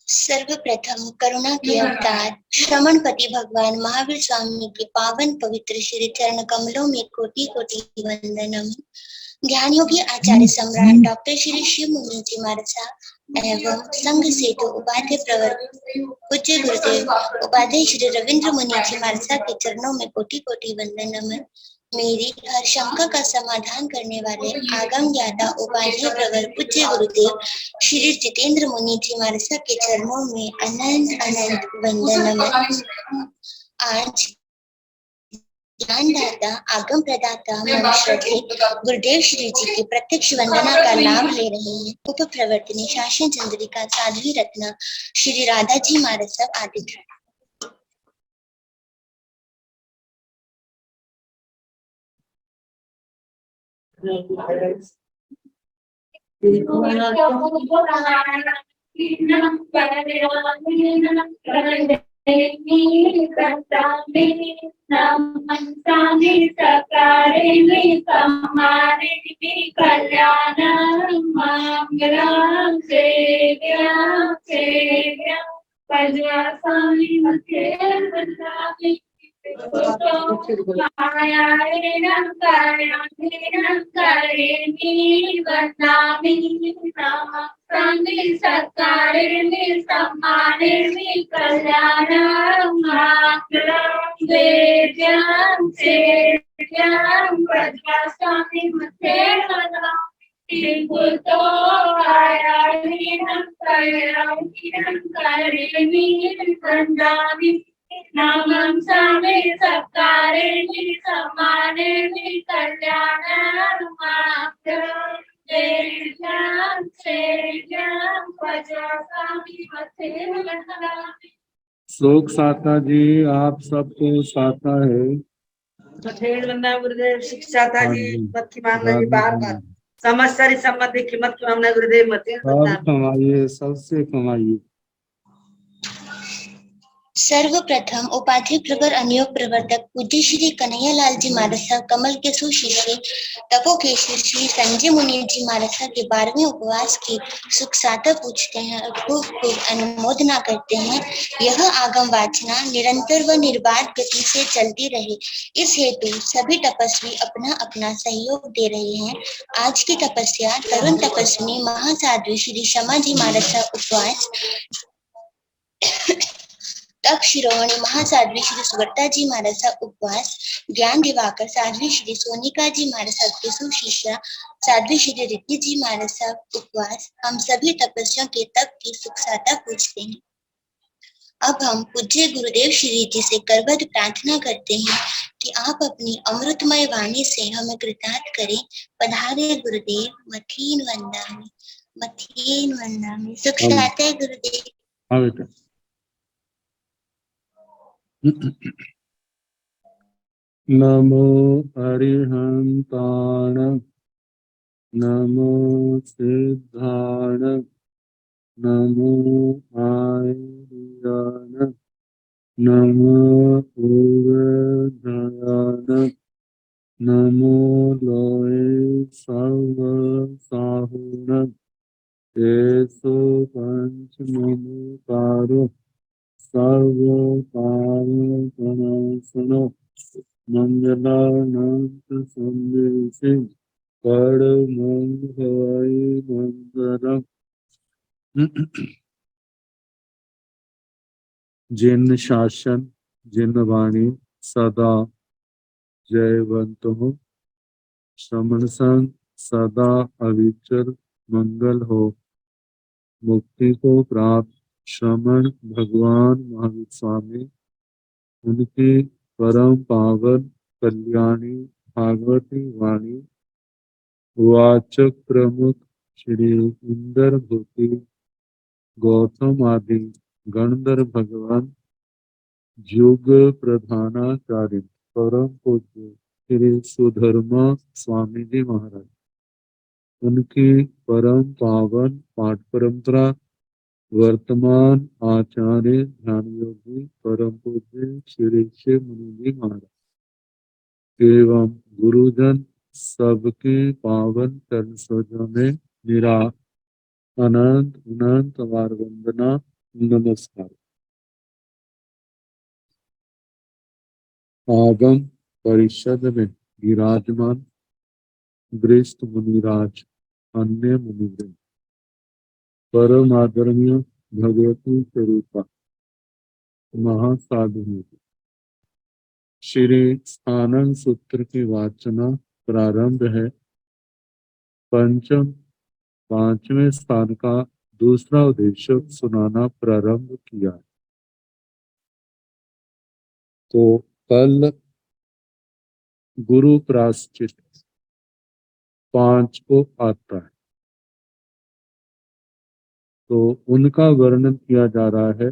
सर्वप्रथम करुणा के अवतार श्रमणपति भगवान महावीर स्वामी के पावन पवित्र श्री चरण कमलों में कोटि कोटि वंदनम। ध्यान योगी आचार्य सम्राट डॉक्टर श्री शिव मुनि जी महाराज एवं संघ सेतु उपाध्याय प्रवर पूज्य गुरुदेव उपाध्याय श्री रविंद्र मुनि जी महाराज के चरणों में कोटि कोटि वंदनम। मेरी हर शंका का समाधान करने वाले आगम ज्ञाता उपाध्याय प्रवर पूज्य गुरुदेव श्री जितेंद्र मुनि जी महाराज के चरणों में अनंत अनंत वंदनम। आज ज्ञानदाता आगम प्रदाता मन श्रद्धे गुरुदेव श्री जी की प्रत्यक्ष वंदना का लाभ ले रहे हैं। उप प्रवर्तनी शासन चंद्रिका साध्वी रत्ना श्री राधा जी महाराज आदि। शोक साता जी आप सबको साता है। गुरुदेव शिक्षा जी मत की मानना जी बार बार समस्या संबंधी कीमत की मामला गुरुदेव मत कमाइए सबसे कमाइए। सर्वप्रथम उपाध्याय प्रवर अनुयोग प्रवर्तक पूज्य श्री कन्हैया लाल जी महाराज कमल के सुशिष्य तपोकेश्वर श्री संजय मुनि जी महाराज के 12वें उपवास की सुख साता पूछते हैं और खूब खूब अनुमोदना करते हैं। यह आगम वाचना निरंतर व निर्बाध गति से चलती रहे, इस हेतु सभी तपस्वी अपना अपना सहयोग दे रहे हैं। आज की तपस्या तरुण तपस्विनी महासाध्वी श्री शमा जी महाराज उपवास, तप शिरोमणि महासाध्वी श्री सुवर्ता जी महाराज उपवास, ज्ञान दिवाकर साध्वी श्री सोनिका जी महाराज के सुशिष्या साध्वी श्री रिद्धि जी महाराज उपवास, हम सभी तपस्वियों के तप की सुख साता पूछते हैं। अब हम पूज्य गुरुदेव श्री जी से करबद्ध प्रार्थना करते हैं कि आप अपनी अमृतमय वाणी से हमें कृतार्थ करें। पधारे गुरुदेव मथीन वंदामि सुख साता गुरुदेव। नमो अरिहंताण नमो सिद्धाण नमो आयर्याण नमो उर्ध्याण नमो लोये सर्व साहुण तेसो पंच नमोकारो सर्व पावनसनो मंगलानंत संदेशे परमंगलाय मंगलम। जिन शासन जिन वाणी सदा जयवंत हो, श्रमण संग सदा अविचल मंगल हो। मुक्ति को प्राप्त श्रमण भगवान महावीर स्वामी, उनकी परम पावन कल्याणी भागवती वाणी वाचक प्रमुख श्री इंद्र भूति गौतम आदि गणधर भगवान युग प्रधानाचार्य परम पूज्य श्री सुधर्मा स्वामी जी महाराज, उनकी परम पावन पाठ परंपरा वर्तमान आचार्य ध्यान योगी परम पूज्य श्री शिव मुनि जी महाराज एवं गुरुजन सबके पावन चरण सरोज में अनंत अनंत बार वंदना नमस्कार। आगम परिषद में विराजमान वरिष्ठ मुनिराज, अन्य मुनिवृंद, परम आदरणीय भगवती स्वरूपा महासाधु, श्री आनंद सूत्र की वाचना प्रारंभ है। पंचम पांचवें स्थान का दूसरा उद्देश्य सुनाना प्रारंभ किया। तो कल गुरु प्रायश्चित 5 को आता है, तो उनका वर्णन किया जा रहा है।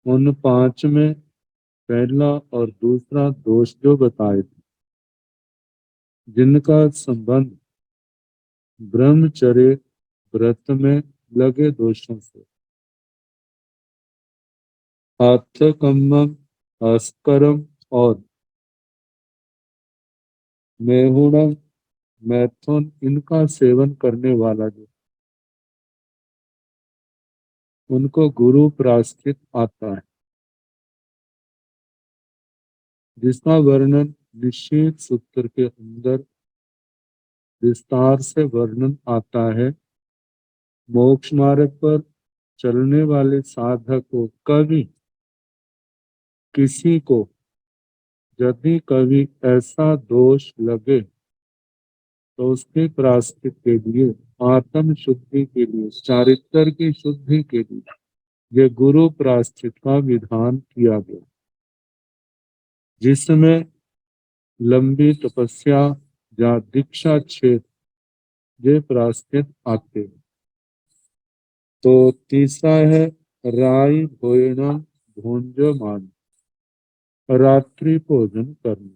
उन 5 में पहला और दूसरा दोष जो बताए थे, जिनका संबंध ब्रह्मचर्य व्रत में लगे दोषों से, आत्थकम्मम, अस्करम और मेहुणम, मैथुन, इनका सेवन करने वाला जो, उनको गुरु प्रायश्चित आता है, जिसका वर्णन निश्चित सूत्र के अंदर विस्तार से वर्णन आता है। मोक्ष मार्ग पर चलने वाले साधक को कभी किसी को यदि कभी ऐसा दोष लगे तो उसके प्रायश्चित के लिए, आत्म शुद्धि के लिए, चारित्र की शुद्धि के लिए ये गुरु प्रायश्चित का विधान किया गया, जिसमें लंबी तपस्या या दीक्षा छेद ये प्रायश्चित आते हैं। तो तीसरा है राई भोजनम भुंजमान, रात्रि भोजन करना।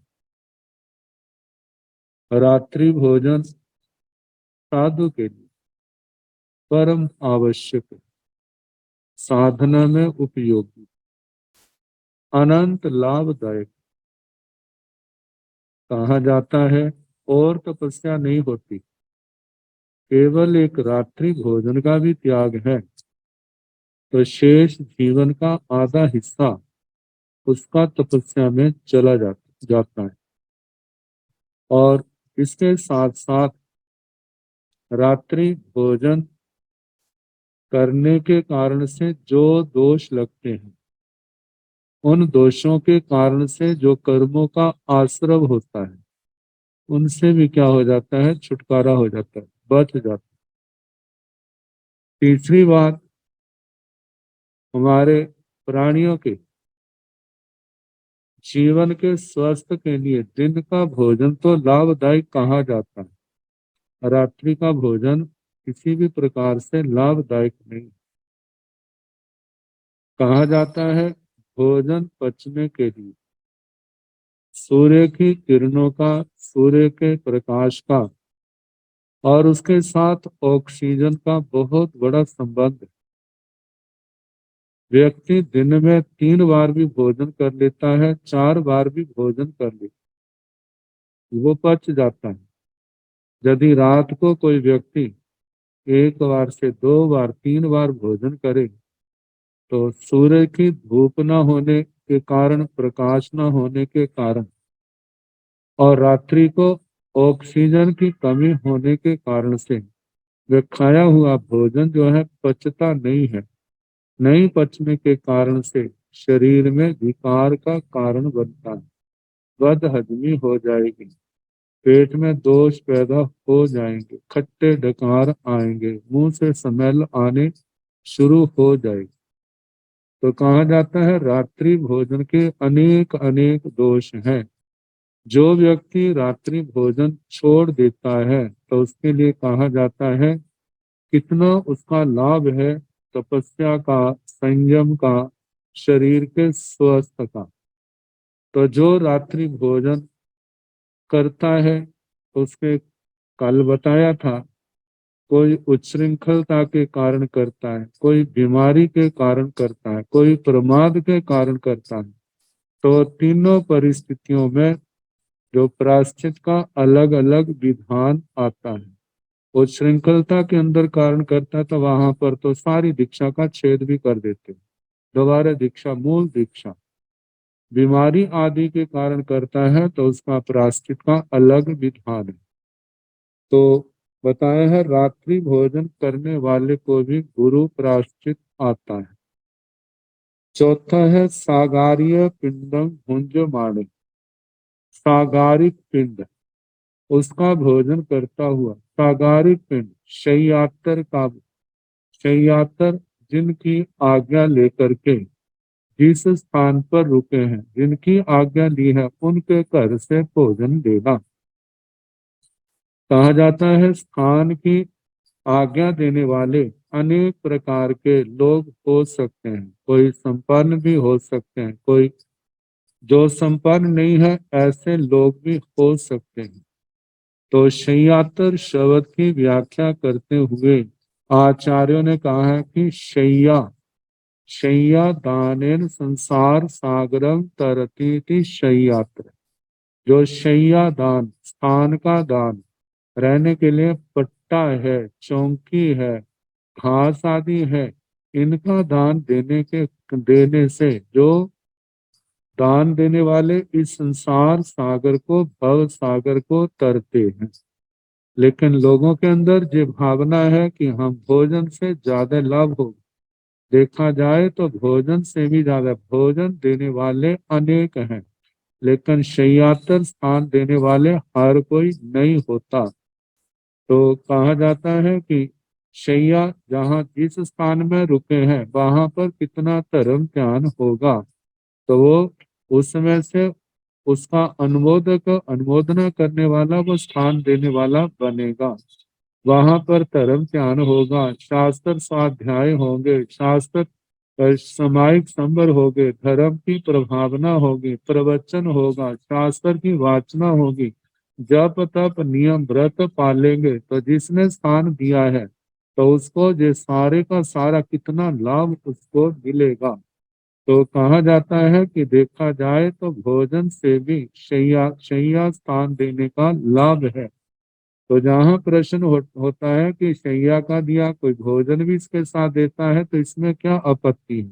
रात्रि भोजन साधु के लिए परम आवश्यक, साधना में उपयोगी, अनंत लाभदायक कहा जाता है। और तपस्या नहीं होती, केवल एक रात्रि भोजन का भी त्याग है तो शेष जीवन का आधा हिस्सा उसका तपस्या में चला जाता है। और इसके साथ साथ रात्रि भोजन करने के कारण से जो दोष लगते हैं, उन दोषों के कारण से जो कर्मों का आश्रव होता है, उनसे भी क्या हो जाता है, छुटकारा हो जाता है, बच जाता है। तीसरी बात, हमारे प्राणियों के जीवन के स्वास्थ्य के लिए दिन का भोजन तो लाभदायक कहा जाता है, रात्रि का भोजन किसी भी प्रकार से लाभदायक नहीं कहा जाता है। भोजन पचने के लिए सूर्य की किरणों का, सूर्य के प्रकाश का और उसके साथ ऑक्सीजन का बहुत बड़ा संबंध है। व्यक्ति दिन में 3 बार भी भोजन कर लेता है, 4 बार भी भोजन कर लेता है, वो पच जाता है। यदि रात को कोई व्यक्ति 1 बार से 2 बार 3 बार भोजन करे तो सूर्य की धूप न होने के कारण, प्रकाश न होने के कारण और रात्रि को ऑक्सीजन की कमी होने के कारण से वे खाया हुआ भोजन जो है पचता नहीं है। नहीं पचने के कारण से शरीर में विकार का कारण बनता है, बदहजमी हो जाएगी, पेट में दोष पैदा हो जाएंगे, खट्टे डकार आएंगे, मुंह से स्मेल आने शुरू हो जाएगी। तो कहा जाता है रात्रि भोजन के अनेक अनेक दोष हैं। जो व्यक्ति रात्रि भोजन छोड़ देता है तो उसके लिए कहा जाता है कितना उसका लाभ है, तपस्या का, संयम का, शरीर के स्वस्थ का। तो जो रात्रि भोजन करता है उसके, कल बताया था, कोई उच्छृंखलता के कारण करता है, कोई बीमारी के कारण करता है, कोई प्रमाद के कारण करता है। तो तीनों परिस्थितियों में जो प्रायश्चित का अलग अलग विधान आता है। उच्छृंखलता के अंदर कारण करता है, तो वहां पर तो सारी दीक्षा का छेद भी कर देते हैं। दोबारा दीक्षा, मूल दीक्षा। बीमारी आदि के कारण करता है तो उसका प्रायश्चित का अलग विधान है। तो बताया है रात्रि भोजन करने वाले को भी गुरु प्रायश्चित आता है। चौथा है सागार्य पिंडम भुंजमाणे। सागारिक पिंड, उसका भोजन करता हुआ। सागारिक पिंड, शय्यातर का, शय्यातर जिनकी आज्ञा लेकर के जिस स्थान पर रुके हैं, जिनकी आज्ञा ली है, उनके घर से भोजन लेना। कहा जाता है स्थान की आज्ञा देने वाले अनेक प्रकार के लोग हो सकते हैं। कोई संपन्न भी हो सकते हैं, कोई जो संपन्न नहीं है, ऐसे लोग भी हो सकते हैं। तो शय्यातर शब्द की व्याख्या करते हुए आचार्यों ने कहा है कि शय्या, शय्या दानेन संसार सागरम तरतीति शय्यात्र। जो शय्या दान, स्थान का दान, रहने के लिए पट्टा है, चौकी है, घास आदि है, इनका दान देने से जो दान देने वाले इस संसार सागर को, भव सागर को तरते हैं। लेकिन लोगों के अंदर जो भावना है कि हम भोजन से ज्यादा लाभ हो, देखा जाए तो भोजन से भी ज्यादा भोजन देने वाले अनेक हैं, लेकिन शय्यातर स्थान देने वाले हर कोई नहीं होता। तो कहा जाता है कि शैया जहाँ जिस स्थान में रुके हैं वहां पर कितना धर्म ध्यान होगा, तो वो उसमें से उसका अनुमोदना करने वाला, वो स्थान देने वाला बनेगा। वहां पर धर्म ध्यान होगा, शास्त्र स्वाध्याय होंगे, शास्त्र सामायिक संबर होंगे, धर्म की प्रभावना होगी, प्रवचन होगा, शास्त्र की वाचना होगी, जप तप नियम व्रत पालेंगे, तो जिसने स्थान दिया है तो उसको ये सारे का सारा कितना लाभ उसको मिलेगा। तो कहा जाता है कि देखा जाए तो भोजन से भी शैया शैया स्थान देने का लाभ है। तो जहाँ प्रश्न होता है कि शैया का दिया कोई भोजन भी इसके साथ देता है तो इसमें क्या आपत्ति है,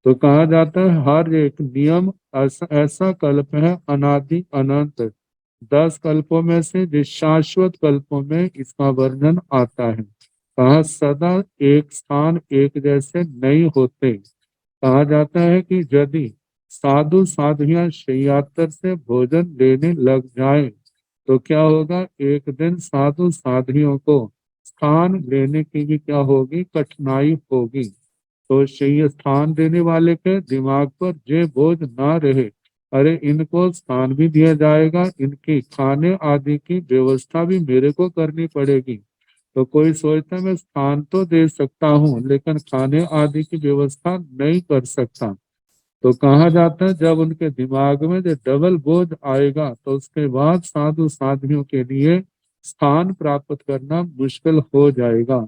तो कहा जाता है हर एक नियम ऐसा कल्प है अनादि अनंत, 10 कल्पों में से जिस शाश्वत कल्पों में इसका वर्णन आता है। कहा सदा एक स्थान एक जैसे नहीं होते। कहा जाता है कि यदि साधु साधुयां शय्यातर से भोजन लेने लग जाए तो क्या होगा, एक दिन साधु साधुओं को स्थान लेने की भी क्या होगी, कठिनाई होगी। तो शय्या स्थान देने वाले के दिमाग पर जे बोझ ना रहे, अरे इनको स्थान भी दिया जाएगा, इनकी खाने आदि की व्यवस्था भी मेरे को करनी पड़ेगी। तो कोई सोचता मैं स्थान तो दे सकता हूँ लेकिन खाने आदि की व्यवस्था नहीं कर सकता। तो कहा जाता है जब उनके दिमाग में जो डबल बोझ आएगा तो उसके बाद साधु साधुओं के लिए स्थान प्राप्त करना मुश्किल हो जाएगा।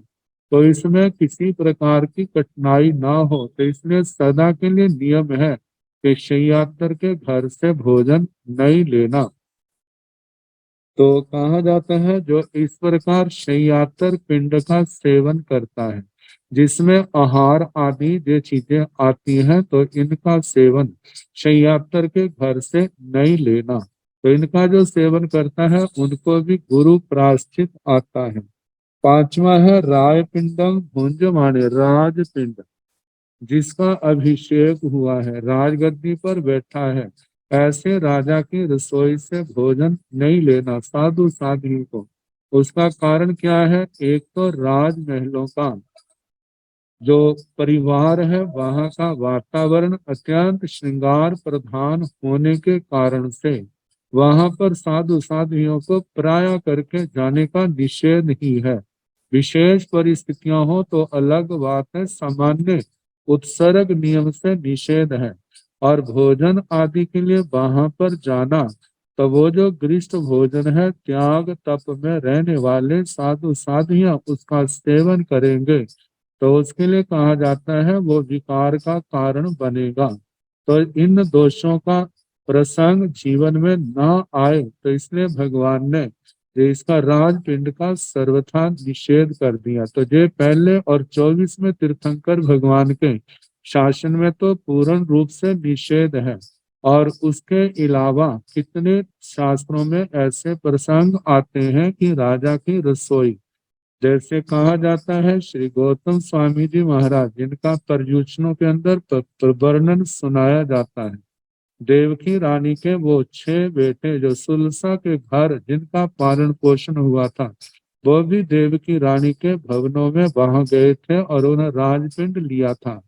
तो इसमें किसी प्रकार की कठिनाई ना हो, तो इसलिए सदा के लिए नियम है कि शय्यातर के घर से भोजन नहीं लेना। तो कहा जाता है जो इस प्रकार शय्यातर पिंड का सेवन करता है, जिसमें आहार आदि जो चीजें आती हैं, तो इनका सेवन शय्यातर के घर से नहीं लेना। तो इनका जो सेवन करता है उनको भी गुरु प्रायश्चित आता है। पांचवा है राय पिंडम भुंजमाने, राज पिंड, जिसका अभिषेक हुआ है, राजगद्दी पर बैठा है, ऐसे राजा की रसोई से भोजन नहीं लेना साधु साध्वी को। उसका कारण क्या है, एक तो राजमहलों का जो परिवार है वहां का वातावरण अत्यंत श्रृंगार प्रधान होने के कारण से वहां पर साधु साध्वियों को पराया करके जाने का निषेध ही है। विशेष परिस्थितियां हो तो अलग बात है, सामान्य उत्सर्ग नियम से निषेध है। और भोजन आदि के लिए वहां पर जाना, तो वो जो गृहस्थ भोजन है, त्याग तप में रहने वाले साधु साधियां उसका सेवन करेंगे तो उसके लिए कहा जाता है वो विकार का कारण बनेगा। तो इन दोषों का प्रसंग जीवन में ना आए, तो इसलिए भगवान ने ये इसका राजपिंड का सर्वथा निषेध कर दिया। तो ये पहले और 24वें तीर्थंकर भगवान के शासन में तो पूर्ण रूप से निषेध है, और उसके अलावा कितने शास्त्रों में ऐसे प्रसंग आते हैं कि राजा की रसोई, जैसे कहा जाता है श्री गौतम स्वामी जी महाराज, जिनका पर्युषणों के अंदर वर्णन सुनाया जाता है, देवकी रानी के वो 6 बेटे जो सुलसा के घर जिनका पालन पोषण हुआ था, वो भी देवकी रानी के भवनों में वहां गए थे और उन्हें राजपिंड लिया था।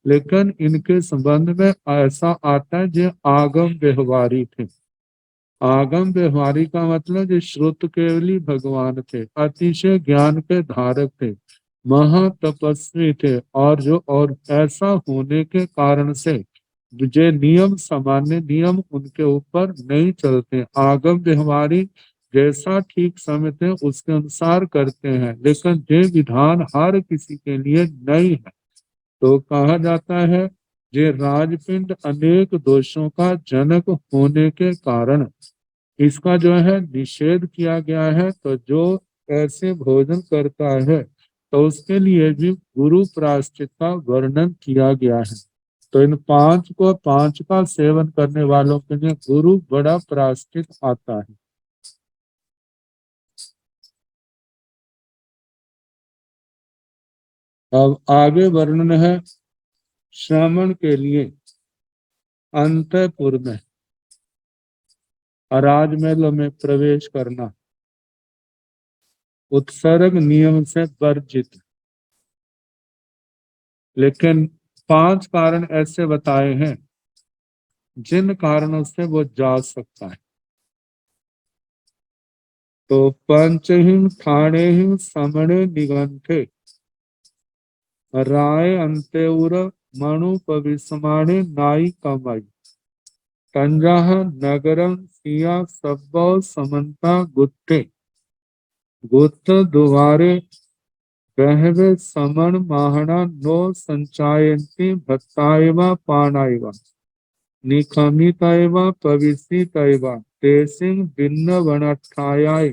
लेकिन इनके संबंध में ऐसा आता है जो आगम व्यवहारी थे। आगम व्यवहारी का मतलब जो श्रुत केवली भगवान थे, अतिशय ज्ञान के धारक थे, महातपस्वी थे, और ऐसा होने के कारण से जो नियम, सामान्य नियम उनके ऊपर नहीं चलते। आगम व्यवहारी जैसा ठीक समझते हैं उसके अनुसार करते हैं, लेकिन ये विधान हर किसी के लिए नहीं है। तो कहा जाता है ये राजपिंड अनेक दोषों का जनक होने के कारण इसका जो है निषेध किया गया है। तो जो ऐसे भोजन करता है तो उसके लिए भी गुरु प्रायश्चित का वर्णन किया गया है। तो इन 5 का सेवन करने वालों के लिए गुरु बड़ा प्रायश्चित आता है। अब आगे वर्णन है श्रमण के लिए अंतःपुर में राजमहल में प्रवेश करना उत्सर्ग नियम से वर्जित। लेकिन 5 कारण ऐसे बताए हैं जिन कारणों से वो जा सकता है। तो पंचहिम ठाणेहिम समणे निगंठे राय अंतेउर मणु पविसमाणे नाई कमाई तंजाह नगरम सिया सब्बौ समन्ता गुत्ते गुत्त दुवारे बहवे समन माहना नो संचायन्ति भत्तायवा पानायवा निखमितैव पविसितैव तेसिंग भिन्न वनठायाय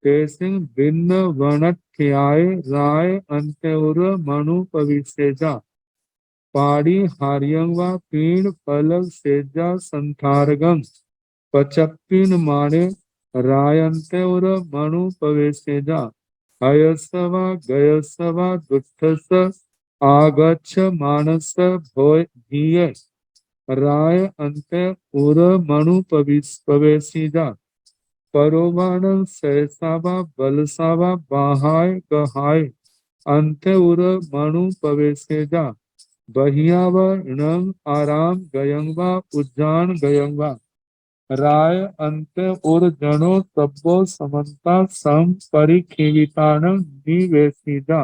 तेसिंग भिन्न वनठ्याय राय अंत्योर मनु पविसेजा पाड़ी हार्यं वा पीण फल सेजा संथारगम पचप्पिन माने रायंत्योर मनु पविसेजा हयसवा गयसवा दुष्टस आगच्छ मानस भोय भीये राय अंते उर मनु पवेशीजा परोवाण सहसावा बलसावा बाहाय गहाय अंते उर मनु पवेशेजा बहियावा नंग आराम गयंगवा उज्जान गयंगवा राय अंते उर जनो तब्बो समन्ता सम परिखेवितान निवेशीजा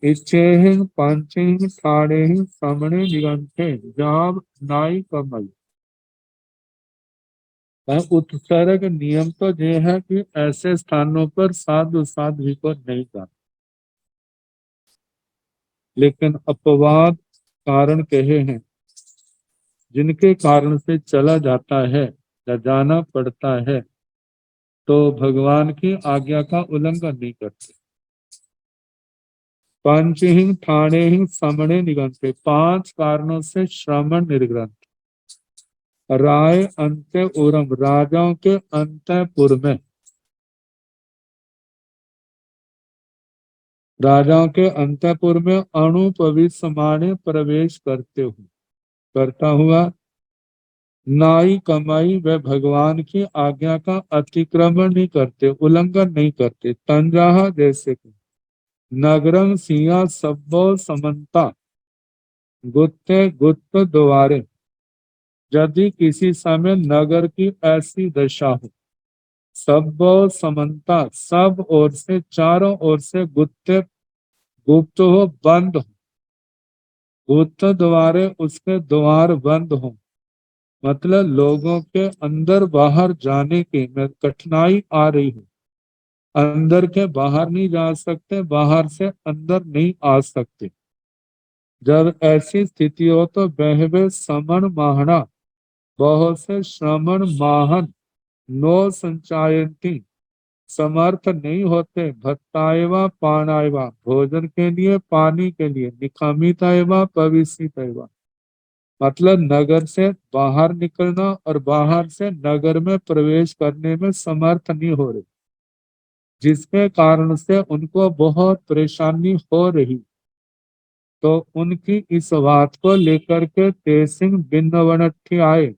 इच्छेहिं पंचेहिं ठाणेहिं समणे निगंठे जाब नाई कमल। उत्सर्ग नियम तो ये है कि ऐसे स्थानों पर साधु साध्वी को नहीं जाना, लेकिन अपवाद कारण कहे हैं जिनके कारण से चला जाता है या जाना पड़ता है तो भगवान की आज्ञा का उल्लंघन नहीं करते। पंचहिं ठाणेहिं समणे निगंते 5 कारणों से श्रमण निर्ग्रंथ। राय अंत्य उरम राजाओं के अंतपुर में, राजाओं के अंतपुर में अणुपवित समाने प्रवेश करता हुआ नाई कमाई व भगवान की आज्ञा का अतिक्रमण नहीं करते, उल्लंघन नहीं करते। तंजाहा जैसे कि नगरम सिया सब्बो समन्ता गुत्ते गुत्त द्वारे, यदि किसी समय नगर की ऐसी दशा हो, सब्बो समन्ता सब ओर से, चारों ओर से गुत्ते गुप्त हो, बंद हो, गुत्त द्वारे उसके द्वार बंद हो, मतलब लोगों के अंदर बाहर जाने की में कठिनाई आ रही हो, अंदर के बाहर नहीं जा सकते, बाहर से अंदर नहीं आ सकते। जब ऐसी स्थिति हो तो बहवे समन माहना, बहुत से श्रमण माहन नो संचायंती समर्थ नहीं होते, भत्ताएवा पानाएवा, भोजन के लिए पानी के लिए, निकामिताएवा पविसिताएवा, मतलब नगर से बाहर निकलना और बाहर से नगर में प्रवेश करने में समर्थ नहीं हो रहे, जिसके कारण से उनको बहुत परेशानी हो रही। तो उनकी इस बात को लेकर के तेसिंह बिन्नवनट्ठी आए,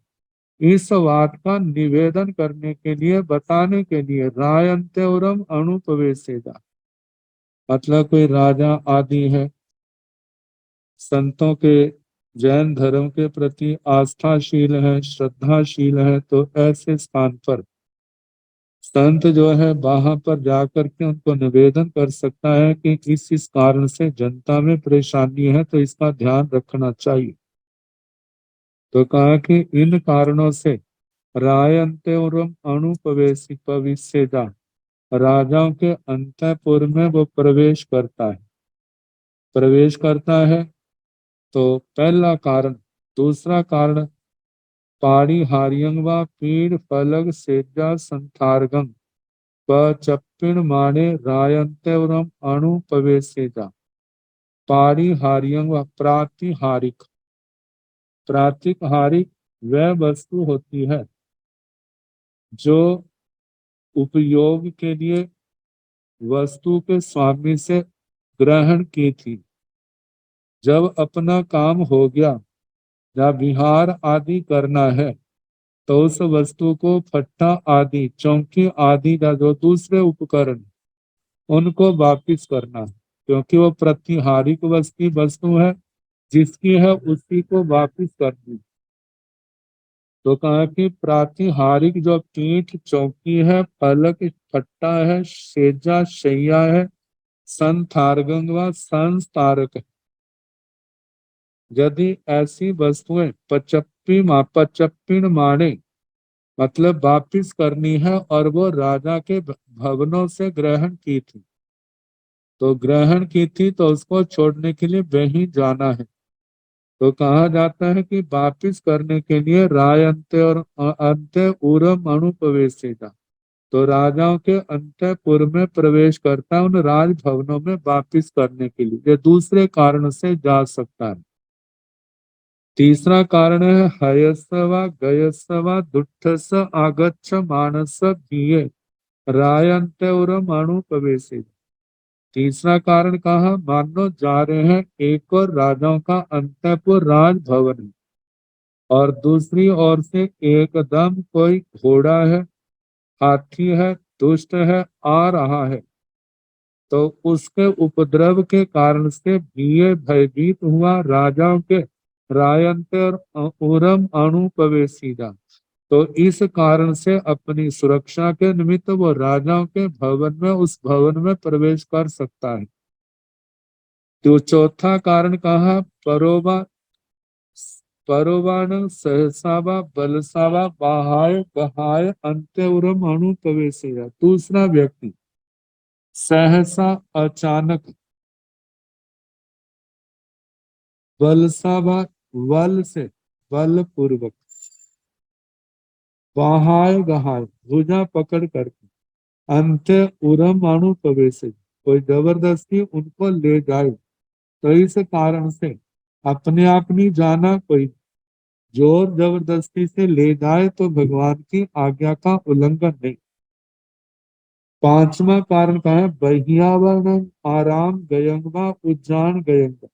इस बात का निवेदन करने के लिए, बताने के लिए। रायंत्यवरम अणुपवेशेदा, मतलब कोई राजा आदि है, संतों के, जैन धर्म के प्रति आस्थाशील है, श्रद्धाशील है, तो ऐसे स्थान पर संत जो है वहां पर जाकर के उनको निवेदन कर सकता है कि इस कारण से जनता में परेशानी है, तो इसका ध्यान रखना चाहिए। तो कहा कि इन कारणों से रायंत्यवरम अणुपवेशी पविष्यदा, राजाओं के अंतःपुर में वो प्रवेश करता है। प्रवेश करता है तो पहला कारण। दूसरा कारण, पाड़ी हारियंग व पीड़ फलग सेजा संथारगम पचप्पिण माने रायंत्यवरम अणुपवेशेजा। पाड़ी हारियंग व प्रातिहारिक, प्रातिहारिक वह वस्तु होती है जो उपयोग के लिए वस्तु के स्वामी से ग्रहण की थी। जब अपना काम हो गया या विहार आदि करना है, तो उस वस्तु को फट्टा आदि, चौकी आदि का जो दूसरे उपकरण, उनको वापिस करना है, क्योंकि वो प्रतिहारिक वस्तु है, जिसकी है उसी को वापिस करनी। तो कहा कि प्रातिहारिक जो पीठ चौकी है, फलक फट्टा है, सेजा शैया है, संथारगंग व संस्तारक है, यदि ऐसी वस्तुएं पचप्पिन माने, मतलब वापिस करनी है, और वो राजा के भवनों से ग्रहण की थी, तो ग्रहण की थी तो उसको छोड़ने के लिए वहीं जाना है। तो कहा जाता है कि वापिस करने के लिए राय अंत्य और अंत्य उरम अणुपवेशिता, तो राजाओं के अंतःपुर में प्रवेश करता है, उन राजभवनों में वापिस करने के लिए। ये दूसरे कारण से जा सकता है। तीसरा कारण है हयस्वा गयस्वा दुट्ठस आगच्छ मानस भीये रायंत्यवरम अणुपवेशित। तीसरा कारण कहा, मानो जा रहे हैं एक और राजाओं का अंतःपुर राजभवन है, और दूसरी ओर से एकदम कोई घोड़ा है, हाथी है, दुष्ट है, आ रहा है, तो उसके उपद्रव के कारण से भीये भयभीत हुआ राजाओं के रायंतर उरम अणुपवेशिदा। तो इस कारण से अपनी सुरक्षा के निमित्त वो राजाओं के भवन में, उस भवन में प्रवेश कर सकता है। तो चौथा कारण कहा, परोवा परोवान सहसावा बलसावा बाहाय बहाय अंत्यउरम अणुपवेशिदा। दूसरा व्यक्ति सहसा अचानक, बलसावा बल से, बल पूर्वक, बहाय गहाय भुजा पकड़ करके, अंत्य उरम अणुपवेश, कोई जबरदस्ती उनको ले जाए, तो इस कारण से अपने आप नहीं जाना, कोई जोर जबरदस्ती से ले जाए तो भगवान की आज्ञा का उल्लंघन नहीं। पांचवा कारण का है बहियावरण आराम गयंगवा उज्जान गयंग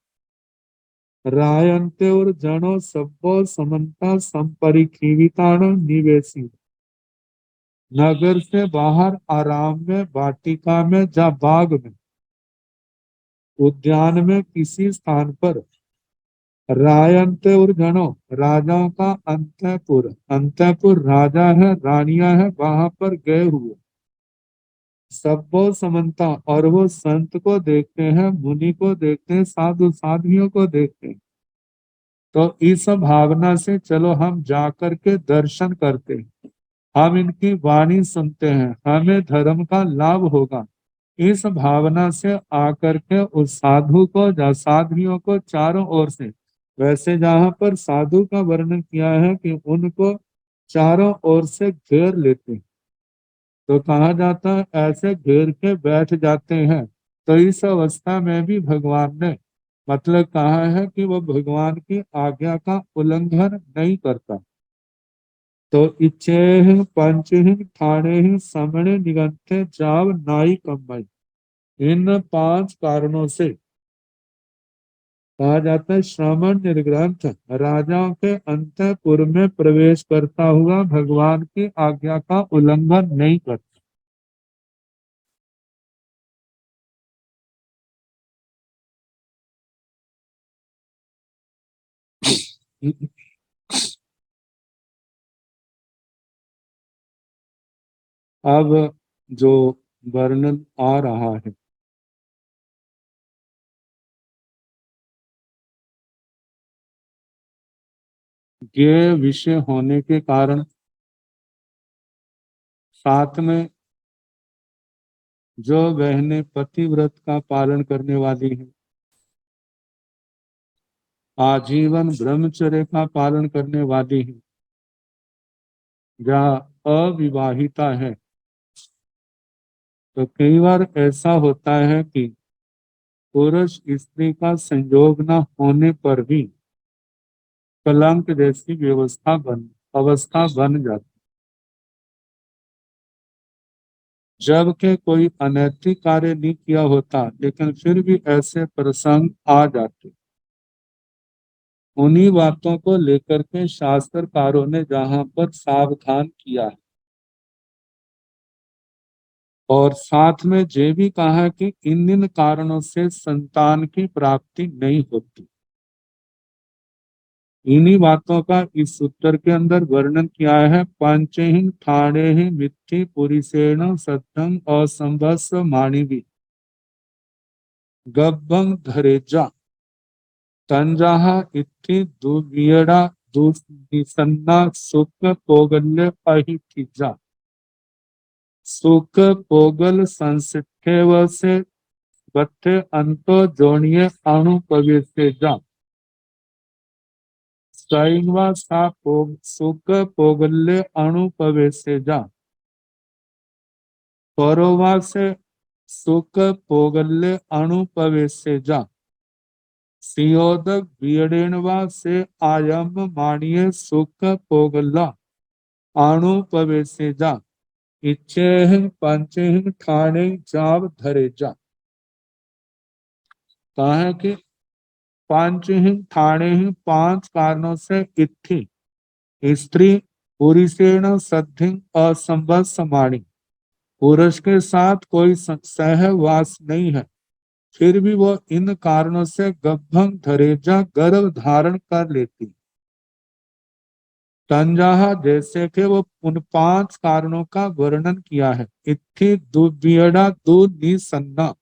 रायंते और जनो सब्बो समन्ता संपरिखीविताण निवेशी। नगर से बाहर आराम में, वाटिका में या बाग में, उद्यान में, किसी स्थान पर रायंते और जनो, राजाओं का अंतःपुर, अंतःपुर राजा है, रानियां है, वहां पर गए हुए, सब्बो समन्ता, और वो संत को देखते हैं, मुनि को देखते हैं, साधु साध्वियों को देखते हैं, तो इस भावना से चलो हम जाकर के दर्शन करते हैं, हम इनकी वाणी सुनते हैं, हमें धर्म का लाभ होगा, इस भावना से आकर के उस साधु को या साध्वियों को चारों ओर से, वैसे जहां पर साधु का वर्णन किया है कि उनको चारों ओर से घेर लेते हैं, तो कहा जाता है ऐसे घेर के बैठ जाते हैं। तो इस अवस्था में भी भगवान ने मतलब कहा है कि वो भगवान की आज्ञा का उल्लंघन नहीं करता। तो इच्छेहि पंचहि ठाणेहि समणे निगंते जाव नाई कम्मई। इन 5 कारणों से कहा जाता है श्रवण निर्ग्रंथ राजाओं के अंतःपुर में प्रवेश करता हुआ भगवान की आज्ञा का उल्लंघन नहीं करता। अब जो वर्णन आ रहा है ये विषय होने के कारण साथ में जो बहनें पतिव्रत का पालन करने वाली हैं, आजीवन ब्रह्मचर्य का पालन करने वाली हैं, या अविवाहिता है, तो कई बार ऐसा होता है कि पुरुष स्त्री का संयोग न होने पर भी कलंक जैसी अवस्था बन जाती। जबकि कोई अनैतिक कार्य नहीं किया होता लेकिन फिर भी ऐसे प्रसंग आ जाते। उन्हीं बातों को लेकर के शास्त्रकारों ने जहां पर सावधान किया है और साथ में ये भी कहा है कि इन कारणों से संतान की प्राप्ति नहीं होती। इन्हीं बातों का इस उत्तर के अंदर वर्णन किया है। पंचहि ठाणे मिथि पुरुषेण सत्यम असंभस माणिवी गब्बं धरेजा तंजाह इत्थि दुर्वियड़ा दुसन्ना सुख पोगल्य अहितिजा। सुख पोगल संसिद्धेव से बत्थे अंतो जोनिये अणु पवित्र जा सैन्वा सा सुख पोगल्य अणु पवित्र जा परोवा से सुख पोगल्य अणु पवित्र जा सियोदक बीड़ेणवा से आयम मानिये सुख पोगल्ला अणु पवित्र जा इच्छेहि पंचहि ठाणे जाव धरे जा। कहा है कि पंचहि ठाणे 5 कारणों से इत्थि स्त्री पुरुषेण सद्धि असंबद्ध समाणी पुरुष के साथ कोई सहवास नहीं है, फिर भी वो इन कारणों से गब्भं धरेजा गर्भ धारण कर लेती। तंजाहा जैसे कि वो उन 5 कारणों का वर्णन किया है। इत्थि दुबियड़ा दु निसन्ना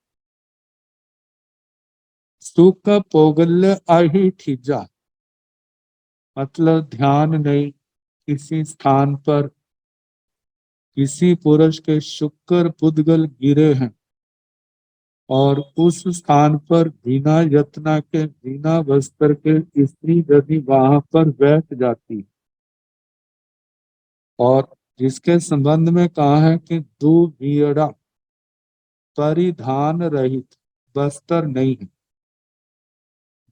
सुख पोगल्य अहि ठीजा मतलब ध्यान नहीं, किसी स्थान पर किसी पुरुष के शुक्र पुद्गल गिरे हैं और उस स्थान पर बिना यत्न के बिना वस्त्र के स्त्री यदि वहां पर बैठ जाती और जिसके संबंध में कहा है कि दुबियड़ा परिधान रहित वस्त्र नहीं है,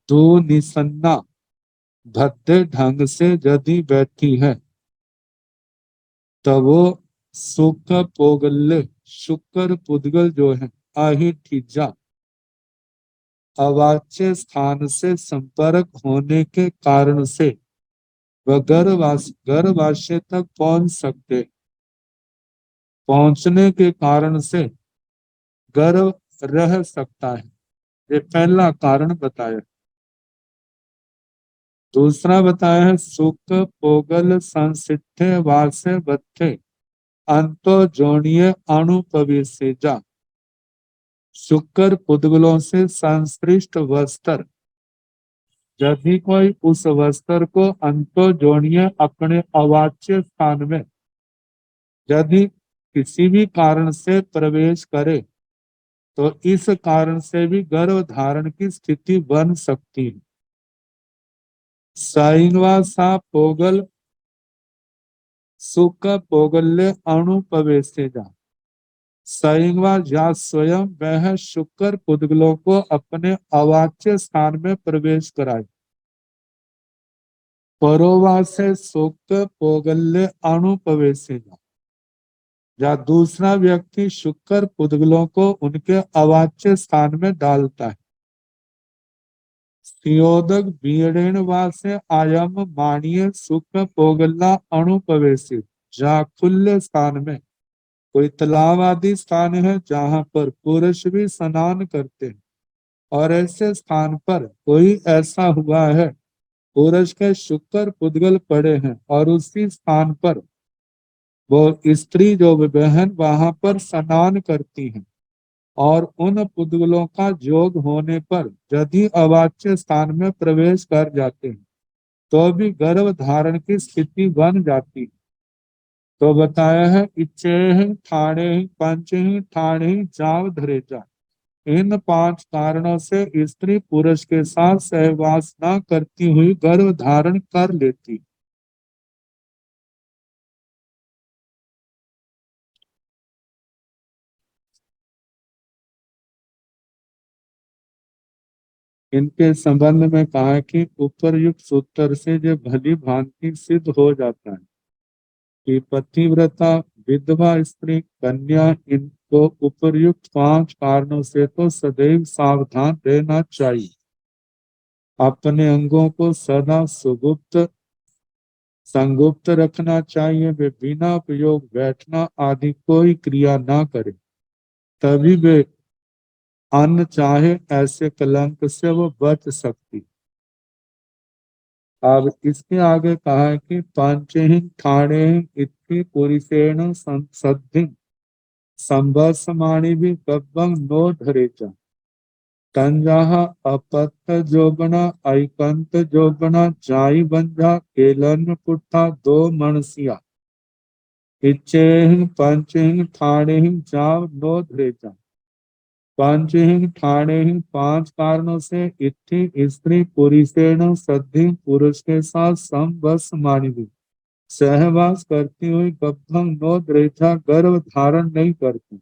दो निसन्ना भद्दे ढंग से यदि बैठी है तब वो सुख पोगल्य शुक्र पुद्गल जो है आही ठीजा अवाच्य स्थान से संपर्क होने के कारण से वह गर्भाशय तक पहुंच सकते, पहुंचने के कारण से गर्भ रह सकता है। ये पहला कारण बताया। दूसरा बताया है सुख पोगल संसिद्धे वासे बत्थे अंतो जोड़िए अणुपविसेजा शुक्र पुद्गलों से संश्लिष्ट वस्त्र यदि कोई उस वस्त्र को अंतो जोड़िए अपने अवाच्य स्थान में यदि किसी भी कारण से प्रवेश करे तो इस कारण से भी गर्भ धारण की स्थिति बन सकती है। साइनवा सा पोगल सुख पोगल्य अणुपवेशेजा संयमा या स्वयं वह शुक्र पुद्गलों को अपने अवाच्य स्थान में प्रवेश कराए। परोवा से सूक्त पोगल्य अनुपवेशेगा, या दूसरा व्यक्ति शुक्र पुद्गलों को उनके अवाच्य स्थान में डालता है। स्त्रियोदक बीड़ेण वासे आयम मानिय शुक्र पोगल्ला अनुपवेशित, जाकुल्य स्थान में कोई तालाब आदि स्थान है जहाँ पर पुरुष भी स्नान करते हैं, और ऐसे स्थान पर कोई ऐसा हुआ है पुरुष के शुक्र पुद्गल पड़े हैं और उसी स्थान पर वो स्त्री जो बहन वहां पर स्नान करती हैं, और उन पुद्गलों का जोग होने पर यदि अवाच्य स्थान में प्रवेश कर जाते हैं तो भी गर्भ धारण की स्थिति बन जाती है। तो बताया है इच्छे ठाणे पंच ठाणे जाव धरे जा, इन 5 कारणों से स्त्री पुरुष के साथ सहवास न करती हुई गर्भ धारण कर लेती। इनके संबंध में कहा कि उपरयुक्त सूत्र से जो भली भांति सिद्ध हो जाता है कि पतिव्रता विधवा स्त्री कन्या इनको उपरयुक्त 5 कारणों से तो सदैव सावधान रहना चाहिए। अपने अंगों को सदा सुगुप्त संगुप्त रखना चाहिए। वे बिना उपयोग बैठना आदि कोई क्रिया ना करे, तभी वे अन्न चाहे ऐसे कलंक से वो बच सकती। अब इसके आगे कहा है कि पंचहि ठाणे इति पुरुषेण संसद्धि संभसमाणी भी कब्बं नो धरेचा, तंजाह अपत्त जोगना ऐकंत जोगना जाई बंजा केलन पुट्ठा दो मनसिया, इच्छेहि पंचहि ठाणेहि जाव नो धरेचा। पंचहि ठाणेहि 5 कारणों से इत्थि स्त्री पुरुषेण सद्धि पुरुष के साथ संबस मानिवी सहवास करती हुई गब्भं नो द्रेचा गर्भ धारण नहीं करती।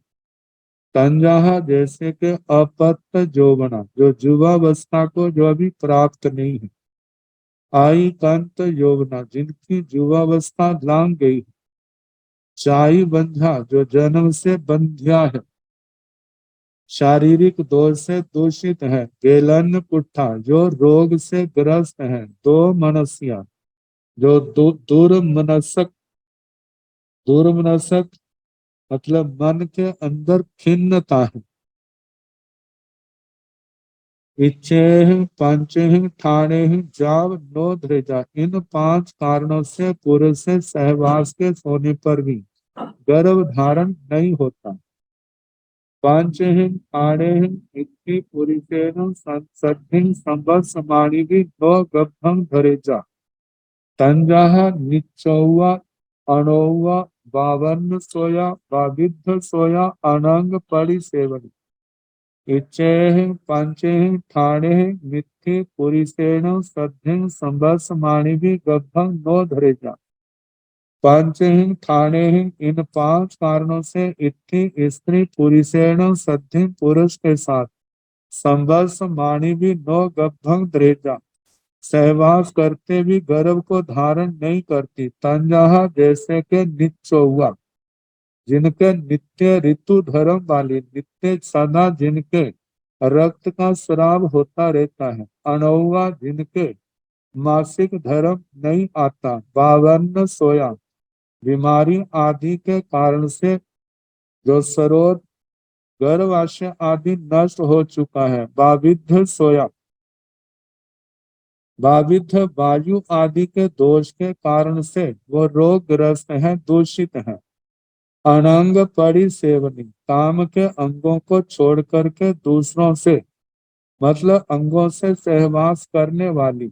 तंजाहा जैसे के अपत्त जोबना जो युवावस्था को जो अभी प्राप्त नहीं है। आई कंत योगना जिनकी युवावस्था लांग गई। चाई बंधा जो जन्म से बंध्या है, शारीरिक दोष से दूषित है। गेलन पुट्ठा जो रोग से ग्रस्त है। दो मनस्या जो दुर्मनसक मतलब मन के अंदर खिन्नता है। इच्छे पंचहि ठाणे जाव नो धृजा, इन 5 कारणों से पुरुष से सहवास के सोने पर भी गर्भ धारण नहीं होता। पंचहि ठाणे इति पुरुषेण संसद्धि संवत्समानि भी नो गब्भं धरेजा, तंजाह निचौवा अणौवा बावन्न सोया बाविद्ध सोया अनंग परिसेवनी। इच्छेहि पंचहि ठाणेहि मिथ्ये पुरुषेण सद्धिं संवत्समानि गब्भं नो धरेजा। पंचहि ठाणेहि इन 5 कारणों से इत्थि स्त्री पुरुषेण सद्धि पुरुष के साथ संवत्समानि नो गब्भं धरेजा सहवास करते भी गर्भ को धारण नहीं करती। तंजाहा जैसे के निचौवा जिनके नित्य ऋतु धर्म वाली नित्य सदा जिनके रक्त का स्राव होता रहता है। अनौवा जिनके मासिक धर्म नहीं आता। बावन्न सोया बीमारी आदि के कारण से जो सरोद गर्भाशय आदि नष्ट हो चुका है। बाविद्ध सोया बाविद्ध वायु आदि के दोष के कारण से वो रोगग्रस्त है, दूषित है। अनंग परिसेवनी काम के अंगों को छोड़ करके दूसरों से मतलब अंगों से सहवास करने वाली।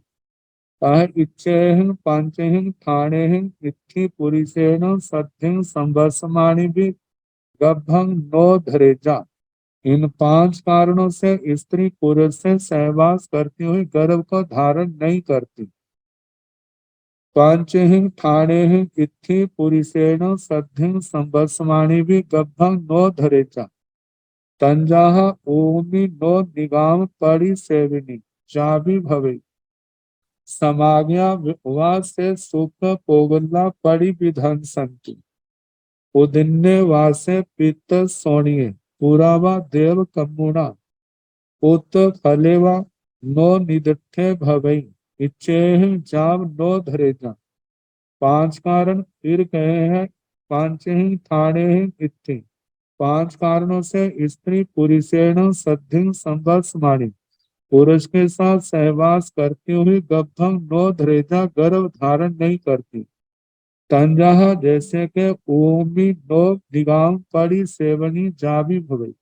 इच्छेहिं पंचहिं ठाणेहिं इत्थि पुरुषेण सद्धिं संवत्समानि भी गब्भं नो धरेजा, इन 5 कारणों से स्त्री पुरुष से सहवास करती हुई गर्भ को धारण नहीं करती। पांचहिं ठाणेहि इत्थि पुरुषेण सद्धिं संवत्समानि भी गभ्भं नो धरेचा तंजाह ओमि नो निगाम परिसेविनी जाबी भवे समाज्ञा वा से सुख पोगला परिविधन संति उदिन्ने वासे पित्त सोणिये पुरावा देव कम्मुणा उत फलेवा नो निदठे भवई इच्छेह जाम नो धरेजा। पांच कारण फिर कहे हैं पांच ही ठाणे ही इत्थि। पांच कारणों से स्त्री पुरुषेण सद्धिं संवत्समानि पुरुष के साथ सहवास करती हुई गब्भम नो धरेजा गर्भ धारण नहीं करती। तंजाह जैसे के ओमी नो निगाम पड़ी सेवनी जाबी भवे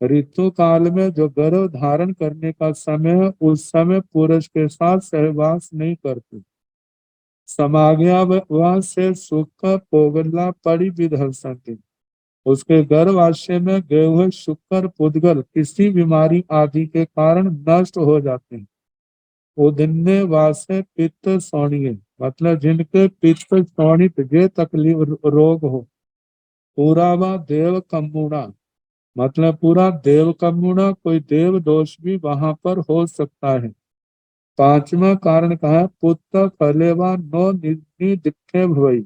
ऋतु काल में जो गर्भ धारण करने का समय है उस समय पुरुष के साथ सहवास नहीं करती। समाज्ञा से सुख पोगला पड़ी विधंसती उसके गर्भाशय में गए हुए शुक्र पुद्गल किसी बीमारी आदि के कारण नष्ट हो जाते हैं। उदिन्ने वासे पित्त सौणिये मतलब जिनके पित्त शोणित ये तकलीफ रोग हो। पूरा व देव कम्मुणा मतलब पूरा देव कम्मुणा कोई देव दोष भी वहां पर हो सकता है। पांचवा कारण कहा पुत्र फलेवा नो दिखे भवई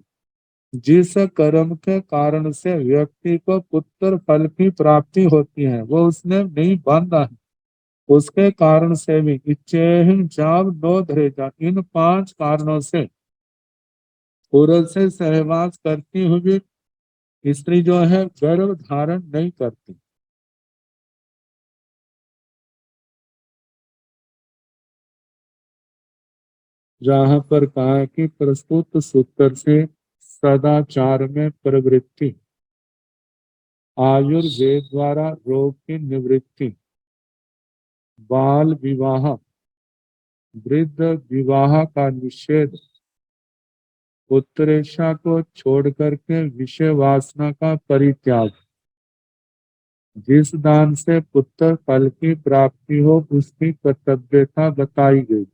जिस कर्म के कारण से व्यक्ति को पुत्र फल की प्राप्ति होती है वो उसने नहीं बांधा है उसके कारण से भी इच्छेहि जाव नो धरेजा। इन पांच कारणों से पुरुष से सहवास करती हुई स्त्री जो है गर्भ धारण नहीं करती। जहाँ पर कहा कि प्रस्तुत सूत्र से सदाचार में प्रवृत्ति आयुर्वेद द्वारा रोग की निवृत्ति बाल विवाह वृद्ध विवाह का निषेध उत्तरेषा को छोड़ करके विषय वासना का परित्याग जिस दान से पुत्र फल की प्राप्ति हो उसकी कर्तव्यता बताई गई।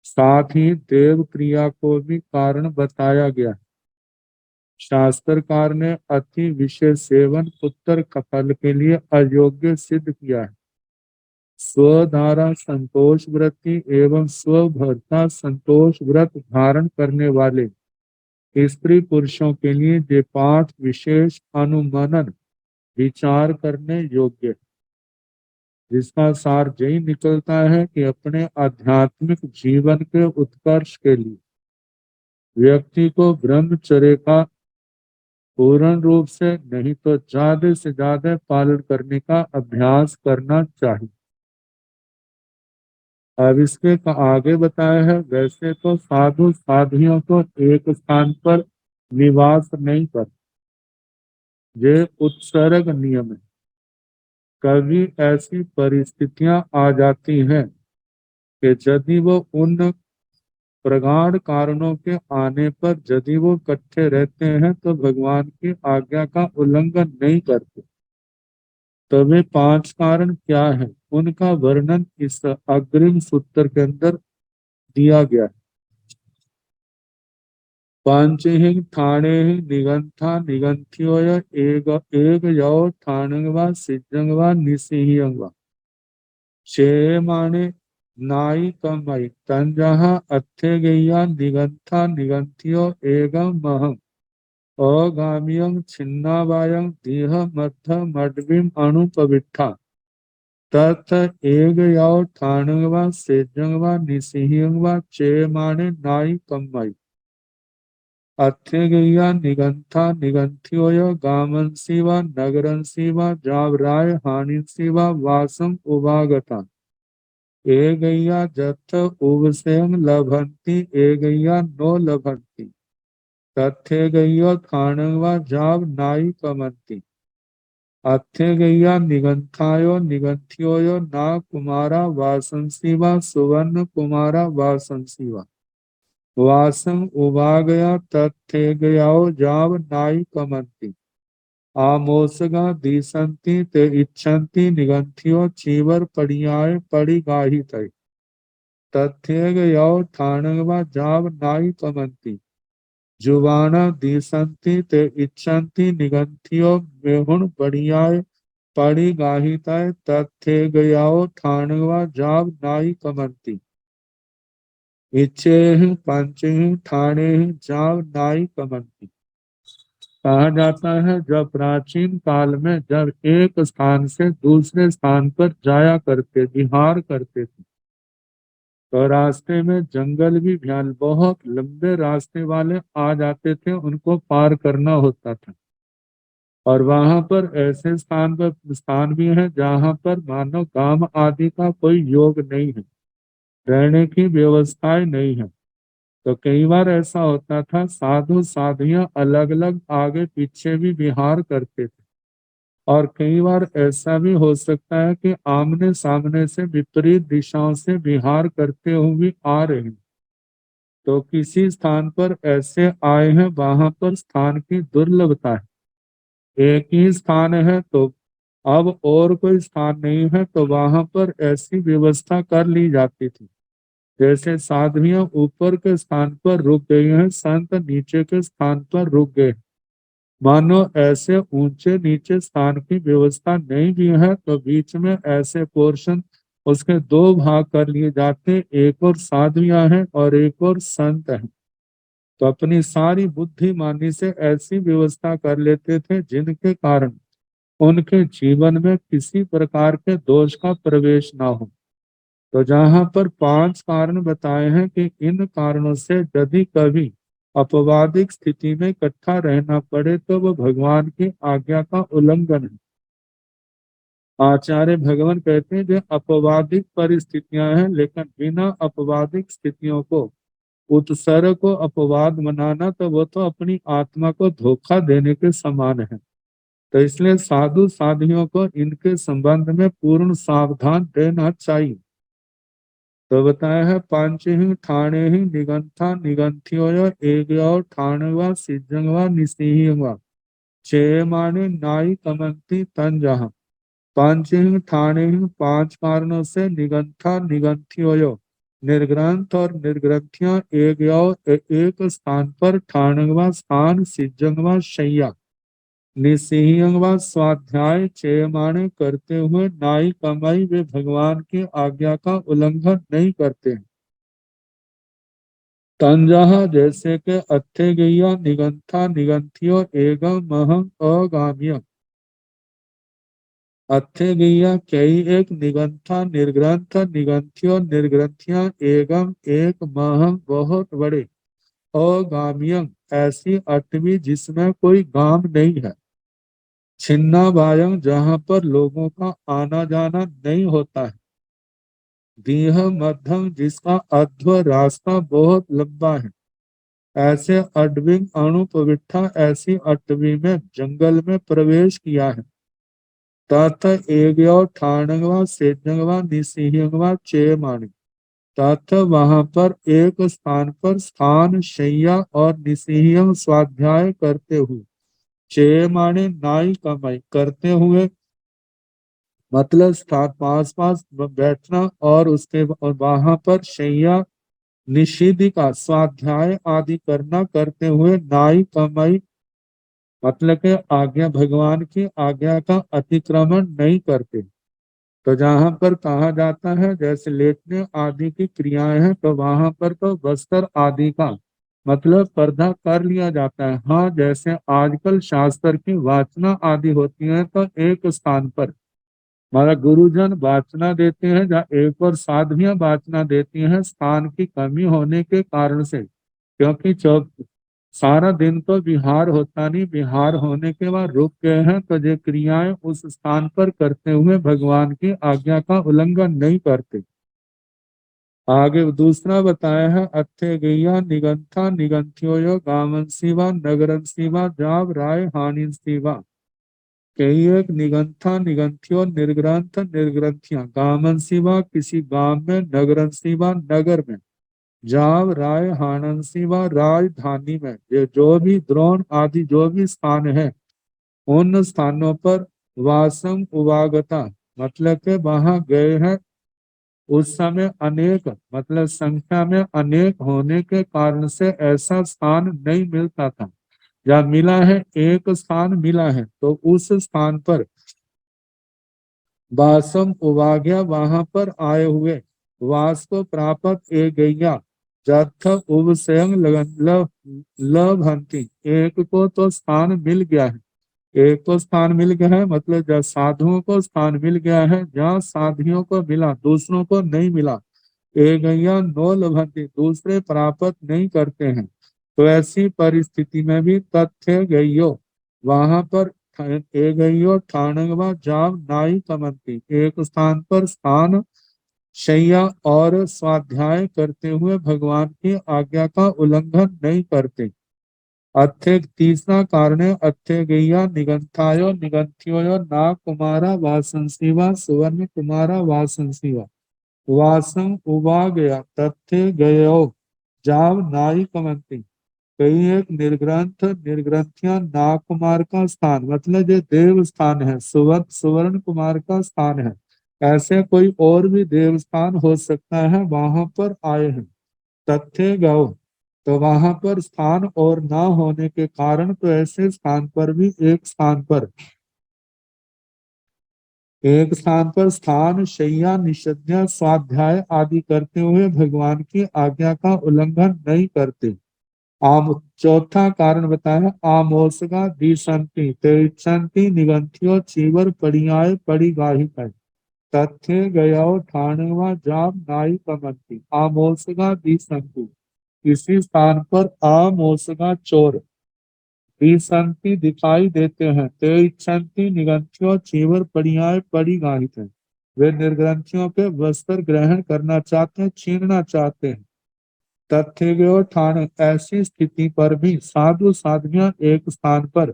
साथ ही देव क्रिया को भी कारण बताया गया। शास्त्रकार ने अति विषय सेवन पुत्र फल के लिए अयोग्य सिद्ध किया है। स्वधारा संतोष व्रती एवं स्वभर्ता संतोष व्रत धारण करने वाले स्त्री पुरुषों के लिए ये पाठ विशेष अनुमनन विचार करने योग्य, जिसका सार यही निकलता है कि अपने आध्यात्मिक जीवन के उत्कर्ष के लिए व्यक्ति को ब्रह्मचर्य का पूर्ण रूप से नहीं तो ज्यादा से ज्यादा पालन करने का अभ्यास करना चाहिए। अब इसके आगे बताया है वैसे तो साधु साधियों को एक स्थान पर निवास नहीं कर ये उत्सर्ग नियम है। कभी ऐसी परिस्थितियां आ जाती हैं कि यदि वो उन प्रगाढ़ कारणों के आने पर यदि वो इकट्ठे रहते हैं तो भगवान की आज्ञा का उल्लंघन नहीं करते। तो वे पांच कारण क्या है उनका वर्णन इस अग्रिम सूत्र के अंदर दिया गया है। पांचहिं ठाणेहि निगंथा निगंथ्योय एक यो ठाणंगवा सिद्धंगवा निसिंहंगवा क्षेमाणे नाई कमई तंजहा अत्थे गैया निगंथा निगंथियो एगम महं अगामियं छिन्नावायं दीह मध्य मडविम अणुपविट्ठा तथ एक याव ठाणंगवा सेजंगवा निसिंहंगवा चेमाणे नाई कमई अत्थे गैया निगंथा निगंथियोय गामंसी व नगरंसी व जावराय हानिंसी व वासम उवागता ए गैया जथ उवसें लभंती ए गैया नो लभंती तथे गैया खाणंगवा जाव नाई कमंती अथे गैया निगंथायो निगंथियोयो ना कुमारा वासंसी व सुवर्ण कुमारा वासंसी व वासं उवागया तथे गयाओ जाव नाई कमंती आमोसगा दिसंती ते इच्छन्ति निगंथियो चीवर पड़ियाए पड़ी गाही तय तथ्य गयो ठाणगवा जाव नाई कमंती जुबाना दिसंती ते इच्छन्ति निगंथियो मेहुण बढ़ियाय पड़ी गाहिताय तथ्य गयाओ ठाणगवा जाव नाई कमंती इच्छे पंच ठाणे जाव नाई कमंती। कहा जाता है जब प्राचीन काल में जब एक स्थान से दूसरे स्थान पर जाया करते विहार करते थे तो रास्ते में जंगल भी बहुत लंबे रास्ते वाले आ जाते थे, उनको पार करना होता था। और वहां पर ऐसे स्थान भी हैं जहां पर मानव गांव आदि का कोई योग नहीं है, रहने की व्यवस्थाएं नहीं है। तो कई बार ऐसा होता था साधु साधियां अलग अलग आगे पीछे भी विहार करते थे। और कई बार ऐसा भी हो सकता है कि आमने सामने से विपरीत दिशाओं से विहार करते हुए भी आ रहे हैं। तो किसी स्थान पर ऐसे आए हैं वहां पर स्थान की दुर्लभता है, एक ही स्थान है तो अब और कोई स्थान नहीं है तो वहां पर ऐसी व्यवस्था कर ली जाती थी। जैसे साधुयां ऊपर के स्थान पर रुक गई हैं, संत नीचे के स्थान पर रुक गए। मानो ऐसे ऊंचे नीचे स्थान की व्यवस्था नहीं भी है तो बीच में ऐसे पोर्शन उसके दो भाग कर लिए जाते, एक और साधुयां हैं और एक और संत हैं। तो अपनी सारी बुद्धिमानी से ऐसी व्यवस्था कर लेते थे जिनके कारण उनके जीवन में किसी प्रकार के दोष का प्रवेश ना हो। तो जहां पर 5 कारण बताए हैं कि इन कारणों से यदि कभी अपवादिक स्थिति में इकट्ठा रहना पड़े तो वो भगवान की आज्ञा का उल्लंघन है। आचार्य भगवान कहते हैं जो अपवादिक परिस्थितियां हैं, लेकिन बिना अपवादिक स्थितियों को उत्सर्ग को अपवाद मनाना तो वो तो अपनी आत्मा को धोखा देने के समान है। तो इसलिए साधु साधियों को इनके संबंध में पूर्ण सावधान रहना चाहिए। तो बताया है पंच ही ठाणे ही निगंथा निगंथियो एग्यो ठाणवा सिजंगवा निसिंहवा छे माने नाई कमंती तन जहा। पंच ही ठाणे ही 5 कारणों से निगंथा निगंथियो निर्ग्रंथ और निर्ग्रंथियां एक स्थान पर ठाणवा स्थान सिजंगवा शैया निसिंहवा स्वाध्याय चयमाने करते हुए नाई कमाई वे भगवान की आज्ञा का उल्लंघन नहीं करते। तंजहा जैसे के अत्थे गैया निगंथा निगंथियो एगम महम अगाम्य अत्थे गैया कई एक निगंथा निर्ग्रंथ निगंथियो निर्ग्रंथियां एगम एक महम बहुत बड़े अगाम्यम ऐसी अटवी जिसमें कोई गाम नहीं है। छिन्ना बायम जहां पर लोगों का आना जाना नहीं होता है। दीह मध्यम जिसका अध्व रास्ता बहुत लंबा है। ऐसे अडविंग अणुपविट्ठा ऐसी अटवी में जंगल में प्रवेश किया है। तथ एग्यो ठाणगवा सेजंगवा निसिंहवा चेमाणी तथ वहां पर एक स्थान पर स्थान शैया और निसिंह स्वाध्याय करते हुए चे माने नाई कमाई करते हुए मतलब स्थान पास पास बैठना और उसके और वहां पर शैया निषिद्धि का स्वाध्याय आदि करना करते हुए नाई कमाई मतलब के आज्ञा भगवान की आज्ञा का अतिक्रमण नहीं करते। तो जहां पर कहा जाता है जैसे लेटने आदि की क्रियाएं हैं तो वहां पर तो बस्तर आदि का मतलब पर्दा कर लिया जाता है। हाँ, जैसे आजकल शास्त्र की वाचना आदि होती है तो एक स्थान पर हमारा गुरुजन वाचना देते हैं जहाँ एक और साधवियां वाचना देती हैं स्थान की कमी होने के कारण से, क्योंकि सारा दिन तो विहार होता नहीं, विहार होने के बाद रुक गए हैं तो ये क्रियाएं उस स्थान पर करते हुए भगवान की आज्ञा का उल्लंघन नहीं करते। आगे दूसरा बताया है अत्थे गैया निगंथा निगंथियो गामन शिवा नगरन शिवा जाव राय हानि शिवा कई एक निगंथा निगंथियो निर्ग्रंथ निर्ग्रंथियां गामन शिवा किसी गांव में नगरन शिवा नगर में जाव राय हानंसी व राजधानी में ये जो भी द्रोण आदि जो भी स्थान है उन स्थानों पर वासम उवागता मतलब के वहां गए हैं उस समय अनेक मतलब संख्या में अनेक होने के कारण से ऐसा स्थान नहीं मिलता था। जब मिला है, एक स्थान मिला है, तो उस स्थान पर वासम उवाग्या, वहां पर आए हुए वास को प्राप्त ए गैया जथ उब स्वयं लभंती। एक को तो स्थान मिल गया है, एक को स्थान मिल गया है, मतलब जब साधुओं को स्थान मिल गया है जहाँ साधियों को मिला, दूसरों को नहीं मिला। ए गैया नो लभंती, दूसरे प्राप्त नहीं करते हैं। तो ऐसी परिस्थिति में भी तथ्य गयो, वहां पर ए गयो ठाणंगवा जाम नाई कमंती, एक स्थान पर स्थान शैया और स्वाध्याय करते हुए भगवान की आज्ञा का उल्लंघन नहीं करते। अथे तीसरा कारण है, अथे गैया निगंथायो निगंथियो ना कुमारा वासंसीवा सुवर्ण कुमारा वासंसीवा वासं उबा गया तथे गयो जाव नाई कमंती। कई एक निर्ग्रंथ निर्ग्रंथिया नाकुमार का स्थान, मतलब ये देव स्थान है, सुवर्ण सुवर्ण कुमार का स्थान है। ऐसे कोई और भी देव स्थान हो सकता है, वहां पर आए हैं। तथ्य गौ, तो वहां पर स्थान और ना होने के कारण, तो ऐसे स्थान पर भी एक स्थान पर स्थान शैया निषद्या स्वाध्याय आदि करते हुए भगवान की आज्ञा का उल्लंघन नहीं करते। आम चौथा कारण बताया, आमोसगा दिशंति तेषंति निगंथियो चीवर परियाय परिगाहित है। तथ्य गयो ठाणवा जाम नाई कमंती। आमोसगा दिशंति, इसी स्थान पर आमोसगा चोर दिशंति दिखाई देते हैं। तेषंति निगंथियो चीवर परियाय परिगाहित है, वे निर्ग्रंथियों के वस्त्र ग्रहण करना चाहते हैं, छीनना चाहते हैं। तथ्य ठाण, ऐसी स्थिति पर भी साधु साधवियां एक स्थान पर,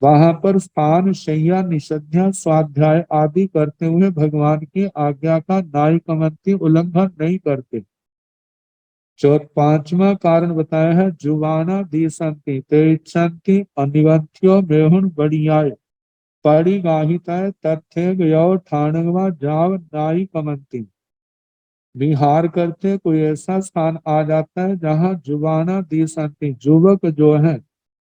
वहां पर स्थान शैया निषद्या स्वाध्याय आदि करते हुए भगवान की आज्ञा का नायकमंती उल्लंघन नहीं करते। पांचवा कारण बताया है, जुवाना दिशंति तेषंति अनिवंत्यो मेहुन बढ़ियाय परिगाहिताय तथ्य गयो ठाणगवा जाव नाई कमंती। विहार करते कोई ऐसा स्थान आ जाता है जहाँ जुबाना दिशंति, युवक जो है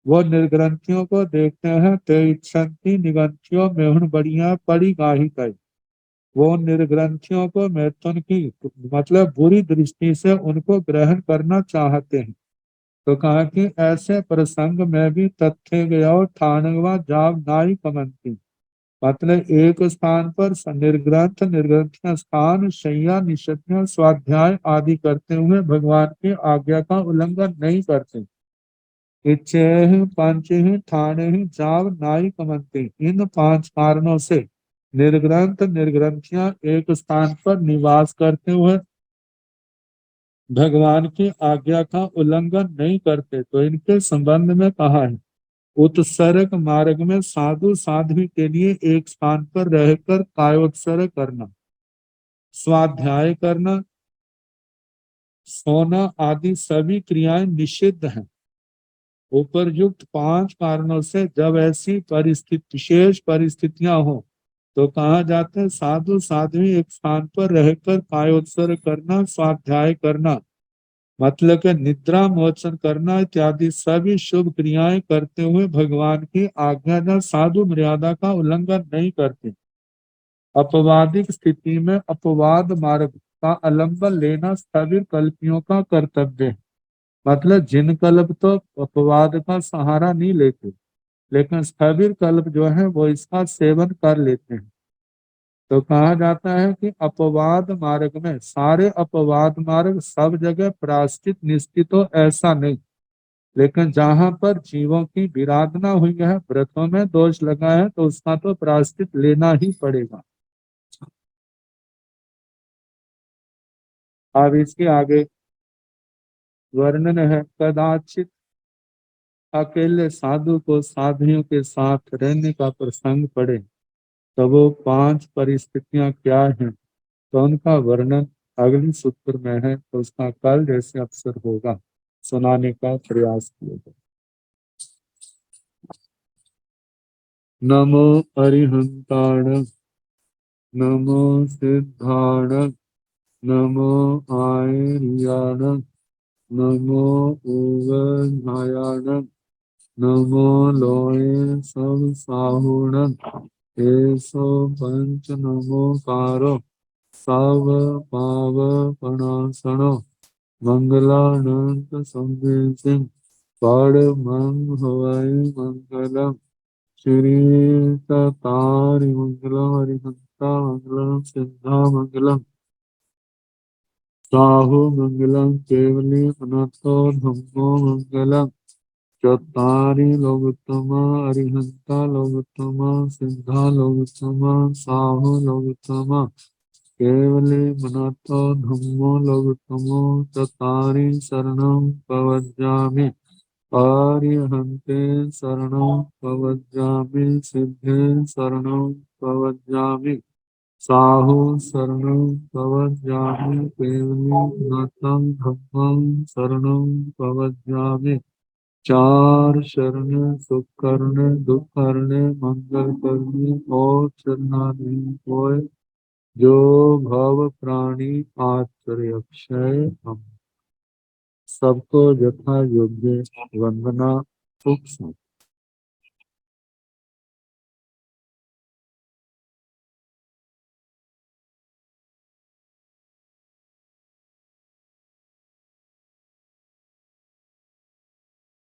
वो निर्ग्रंथियों को देखते हैं। तेषंति निगंथियों में बढ़िया परिगाहित है, वो निर्ग्रंथियों को मैथुन की मतलब बुरी दृष्टि से उनको ग्रहण करना चाहते हैं। तो कहा कि ऐसे प्रसंग में भी तथ्य गया ठाणवा जाग नाई कमंती, मतलब एक स्थान पर निर्ग्रंथ निर्ग्रंथियां स्थान शैया निषद्या स्वाध्याय आदि करते हुए भगवान की आज्ञा का उल्लंघन नहीं करते। इच्छेह पंचह ठाणे जाव नाई कमंते, इन पांच कारणों से निर्ग्रंथ निर्ग्रंथियां एक स्थान पर निवास करते हुए भगवान की आज्ञा का उल्लंघन नहीं करते। तो इनके संबंध में कहा है, उत्सर्ग मार्ग में साधु साध्वी के लिए एक स्थान पर रहकर कायोत्सर्ग करना, स्वाध्याय करना, सोना आदि सभी क्रियाएं निषिद्ध हैं। उपरयुक्त पांच कारणों से जब ऐसी परिस्थिति विशेष परिस्थितियां हो तो कहा जाता है साधु साध्वी एक स्थान पर रहकर कायोत्सर्ग करना, स्वाध्याय करना, मतलब के निद्रा मोचन करना इत्यादि सभी शुभ क्रियाएं करते हुए भगवान की आज्ञा या साधु मर्यादा का उल्लंघन नहीं करते। अपवादिक स्थिति में अपवाद मार्ग का अवलंबन लेना स्थविर कल्पियों का कर्तव्य है। मतलब जिन कल्प तो अपवाद का सहारा नहीं लेते, लेकिन स्थविर कल्प जो है वो इसका सेवन कर लेते हैं। तो कहा जाता है कि अपवाद मार्ग में, सारे अपवाद मार्ग सब जगह प्रायश्चित निश्चित हो ऐसा नहीं, लेकिन जहां पर जीवों की विराधना हुई है, व्रतों में दोष लगा है, तो उसका तो प्रायश्चित लेना ही पड़ेगा। अब इसके आगे वर्णन है, कदाचित अकेले साधु को साधुओं के साथ रहने का प्रसंग पड़े तो वो पांच परिस्थितियां क्या हैं, तो उनका वर्णन अगले सूत्र में है, तो उसका कल जैसे अवसर होगा सुनाने का प्रयास किया। नमो अरिहंताण, नमो सिद्धाण, नमो आयर्याणं नमो उगधायाणं नमो लोये सब साहुणं एसो पंच नमोकारो सब पावपणासनो मंगलानंत संवेदिं परमं हवै मंगलम् श्री तारि मंगलम हरिहंता मंगलम सिद्धा मंगलम साहु मंगलम केवली अनंतो धम्मो मंगलम चत्तारि लोकोत्तमा अरिहंता लोकोत्तमा सिद्धा लोकोत्तमा साहु लोकोत्तमा केवली अनंतो धम्मो लोकोत्तमो चत्तारि शरणं प्रवज्जामि आर्यहन्ते शरणं प्रवज्जामि सिद्धे शरणं प्रवज्जामि साहु शरणं प्रवज्जामि केवली नाथं धम्मं शरणं प्रवज्जामि चार शरण सुख करने दुख हरने मंगल करने और शरणागति होय जो भव प्राणी आश्चर्य अक्षय हम सबको यथा योग्य वंदना सुख